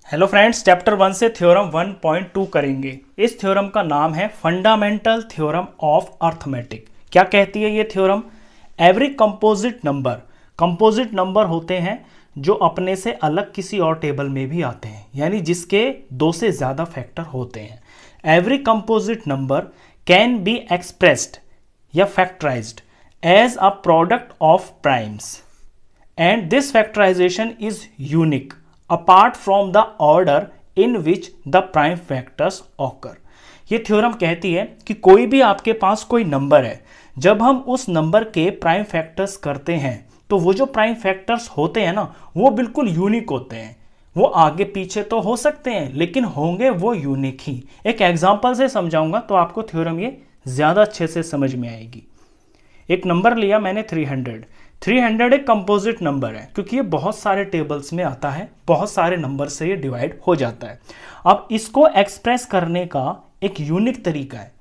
Hello friends, chapter 1 से theorem 1.2 करेंगे। इस थ्योरम का नाम है फंडामेंटल थ्योरम ऑफ अर्थमेटिक। क्या कहती है ये थ्योरम? एवरी कंपोजिट नंबर होते हैं जो अपने से अलग किसी और टेबल में भी आते हैं, यानी जिसके दो से ज़्यादा फैक्टर होते हैं। Every composite number can be expressed या factorized as a product of primes and this factorization is unique apart from the order in which the prime factors occur। ये थ्योरम कहती है कि कोई भी आपके पास कोई नंबर है, जब हम उस नंबर के प्राइम फैक्टर्स करते हैं तो वो जो प्राइम फैक्टर्स होते हैं ना, वो बिल्कुल यूनिक होते हैं। वो आगे पीछे तो हो सकते हैं लेकिन होंगे वो यूनिक ही। एक एग्जांपल से समझाऊंगा तो आपको थ्योरम ये ज़्यादा अच्छे से समझ में आएगी। एक नंबर लिया मैंने 300 एक कंपोजिट नंबर है क्योंकि ये बहुत सारे टेबल्स में आता है, बहुत सारे नंबर से ये डिवाइड हो जाता है। अब इसको एक्सप्रेस करने का एक यूनिक तरीका है।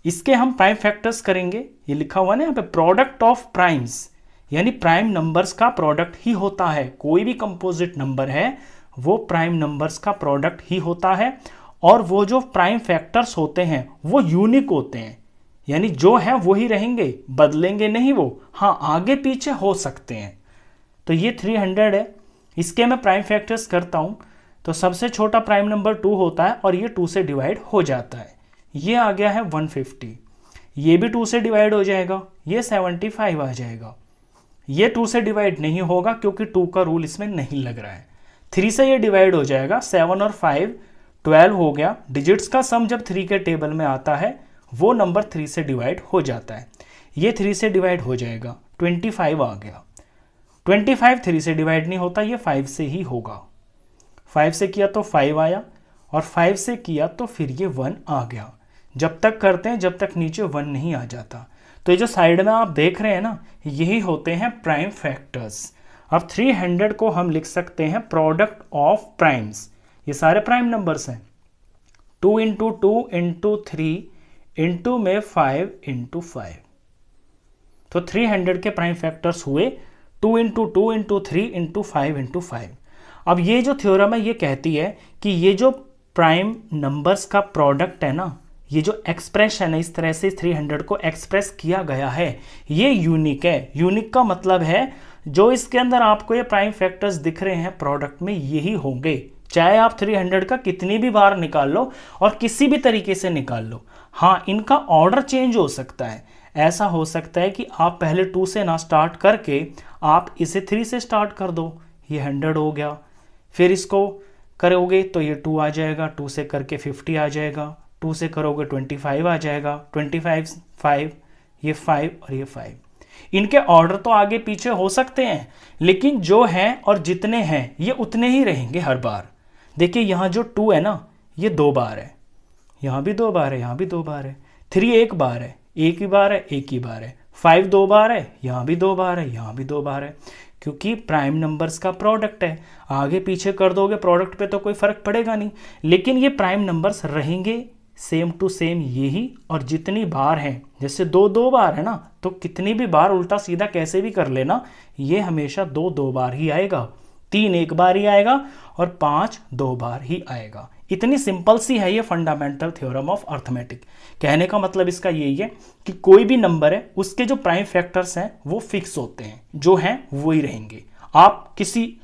इसके हम प्राइम फैक्टर्स करेंगे। ये लिखा हुआ ना यहाँ पे, प्रोडक्ट ऑफ प्राइम्स, यानी प्राइम नंबर्स का प्रोडक्ट ही होता है। कोई भी कंपोजिट नंबर है वो प्राइम नंबर्स का प्रोडक्ट ही होता है, और वो जो प्राइम फैक्टर्स होते हैं वो यूनिक होते हैं, यानी जो है वो ही रहेंगे, बदलेंगे नहीं वो। हाँ, आगे पीछे हो सकते हैं। तो ये 300 है, इसके मैं प्राइम फैक्टर्स करता हूँ तो सबसे छोटा प्राइम नंबर 2 होता है और ये 2 से डिवाइड हो जाता है। ये आ गया है 150, ये भी 2 से डिवाइड हो जाएगा, ये 75 आ जाएगा। ये 2 से डिवाइड नहीं होगा क्योंकि 2 का रूल इसमें नहीं लग रहा है। 3 से ये डिवाइड हो जाएगा, 7 और 5 12 हो गया। डिजिट्स का सम जब 3 के टेबल में आता है वो नंबर 3 से डिवाइड हो जाता है। ये 3 से डिवाइड हो जाएगा, 25 आ गया। 25 3 से डिवाइड नहीं होता, ये 5 से ही होगा। 5 से किया तो 5 आया, और 5 से किया तो फिर ये 1 आ गया। जब तक करते हैं जब तक नीचे 1 नहीं आ जाता। तो ये जो साइड में आप देख रहे हैं ना, यही होते हैं प्राइम फैक्टर्स। अब 300 को हम लिख सकते हैं प्रोडक्ट ऑफ प्राइम्स। ये सारे प्राइम नंबर्स हैं। 2 इंटू 2 इंटू 3 इंटू में 5 इंटू 5। तो 300 के प्राइम फैक्टर्स हुए 2 इंटू 2 इंटू 3 इंटू 5 इंटू 5। अब ये जो थ्योरम है ये कहती है कि ये जो प्राइम नंबर्स का प्रोडक्ट है ना, ये जो एक्सप्रेशन है, इस तरह से 300 को एक्सप्रेस किया गया है, ये यूनिक है। यूनिक का मतलब है जो इसके अंदर आपको ये प्राइम फैक्टर्स दिख रहे हैं प्रोडक्ट में, यही होंगे। चाहे आप 300 का कितनी भी बार निकाल लो और किसी भी तरीके से निकाल लो। हाँ, इनका ऑर्डर चेंज हो सकता है। ऐसा हो सकता है कि आप पहले 2 से ना स्टार्ट करके आप इसे 3 से स्टार्ट कर दो, ये 100 हो गया। फिर इसको करोगे तो ये 2 आ जाएगा, 2 से करके 50 आ जाएगा, 2 से करोगे 25 आ जाएगा, 25 5, ये 5 और ये 5। इनके ऑर्डर तो आगे पीछे हो सकते हैं लेकिन जो हैं और जितने हैं ये उतने ही रहेंगे हर बार। देखिए यहाँ जो 2 है ना, ये 2 बार है, यहाँ भी 2 बार है, यहाँ भी 2 बार है। 3 एक बार है, एक ही बार है, एक ही बार है। 5 2 बार है, यहाँ भी 2 बार है, यहाँ भी 2 बार है, क्योंकि प्राइम नंबर्स का प्रोडक्ट है। आगे पीछे कर दोगे प्रोडक्ट पे तो कोई फर्क पड़ेगा नहीं, लेकिन ये प्राइम नंबर्स रहेंगे सेम टू सेम यही। और जितनी बार हैं, जैसे 2 2 बार है ना, तो कितनी भी बार उल्टा सीधा कैसे भी कर लेना, ये हमेशा 2 2 बार ही आएगा, 3 एक बार ही आएगा और 5 2 बार ही आएगा। इतनी सिंपल सी है ये फंडामेंटल थ्योरम ऑफ अर्थमेटिक। कहने का मतलब इसका यही है कि कोई भी नंबर है उसके जो प्राइम फैक्टर्स हैं वो फिक्स होते हैं, जो हैं वो ही रहेंगे। आप किसी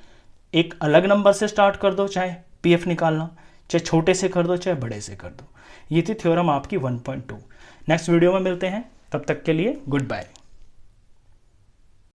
एक अलग नंबर से स्टार्ट कर दो, चाहे पीएफ निकालना, चाहे छोटे से कर दो चाहे बड़े से कर दो। ये थी थ्योरम आपकी 1.2। नेक्स्ट वीडियो में मिलते हैं, तब तक के लिए गुड बाय।